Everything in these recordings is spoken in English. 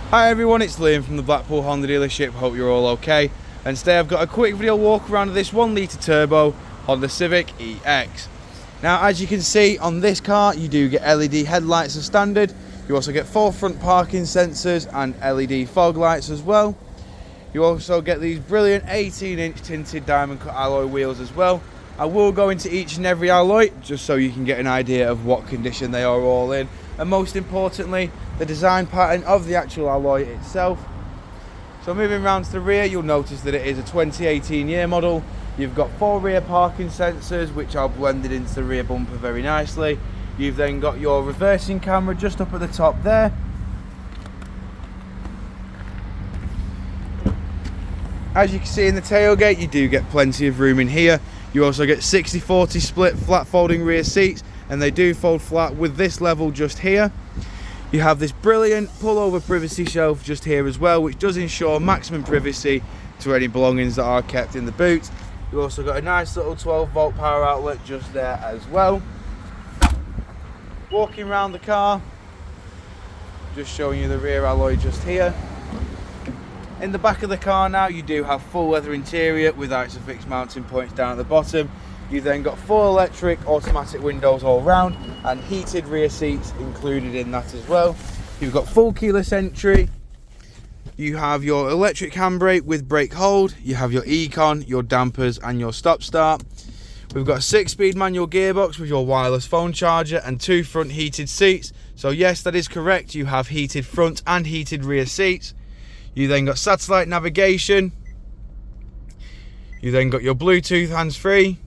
Hi everyone, it's Liam from the Blackpool Honda dealership. Hope you're all okay. And today I've got a quick video walk around of this 1 litre turbo Honda Civic EX. Now, as you can see on this car, you do get LED headlights as standard. You also get 4 front parking sensors and LED fog lights as well. You also get these brilliant 18-inch tinted diamond cut alloy wheels as well. I will go into each and every alloy just so you can get an idea of what condition they are all in, and most importantly the design pattern of the actual alloy itself. So moving around to the rear, you'll notice that it is a 2018 year model. You've got 4 rear parking sensors which are blended into the rear bumper very nicely. You've then got your reversing camera just up at the top there. As you can see in the tailgate, you do get plenty of room in here. You also get 60-40 split flat folding rear seats, and they do fold flat with this level just here. You have this brilliant pull-over privacy shelf just here as well, which does ensure maximum privacy to any belongings that are kept in the boot. You also got a nice little 12-volt power outlet just there as well. Walking around the car, just showing you the rear alloy just here. In the back of the car now, you do have full leather interior with ISOFIX mounting points down at the bottom. You then got 4 electric automatic windows all round and heated rear seats included in that as well. You've got full keyless entry. You have your electric handbrake with brake hold. You have your ECON, your dampers and your stop start. We've got a 6-speed manual gearbox with your wireless phone charger and 2 front heated seats. So yes, that is correct, you have heated front and heated rear seats. You then got satellite navigation. You then got your Bluetooth hands-free.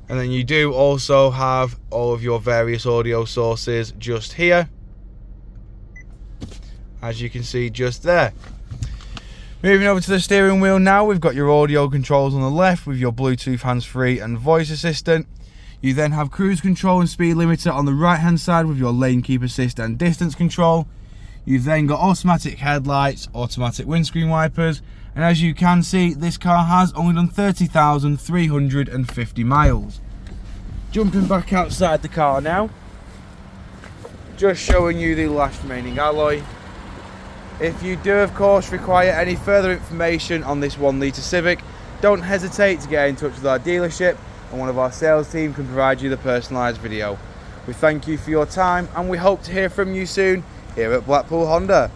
And then you do also have all of your various audio sources just here, as you can see just there. Moving over to the steering wheel now, we've got your audio controls on the left with your Bluetooth hands-free and voice assistant. You then have cruise control and speed limiter on the right hand side with your lane keep assist and distance control. You've then got automatic headlights, automatic windscreen wipers, and as you can see, this car has only done 30,350 miles. Jumping back outside the car now, just showing you the last remaining alloy. If you do of course require any further information on this 1 litre Civic, don't hesitate to get in touch with our dealership and one of our sales team can provide you the personalised video. We thank you for your time and we hope to hear from you soon here at Blackpool Honda.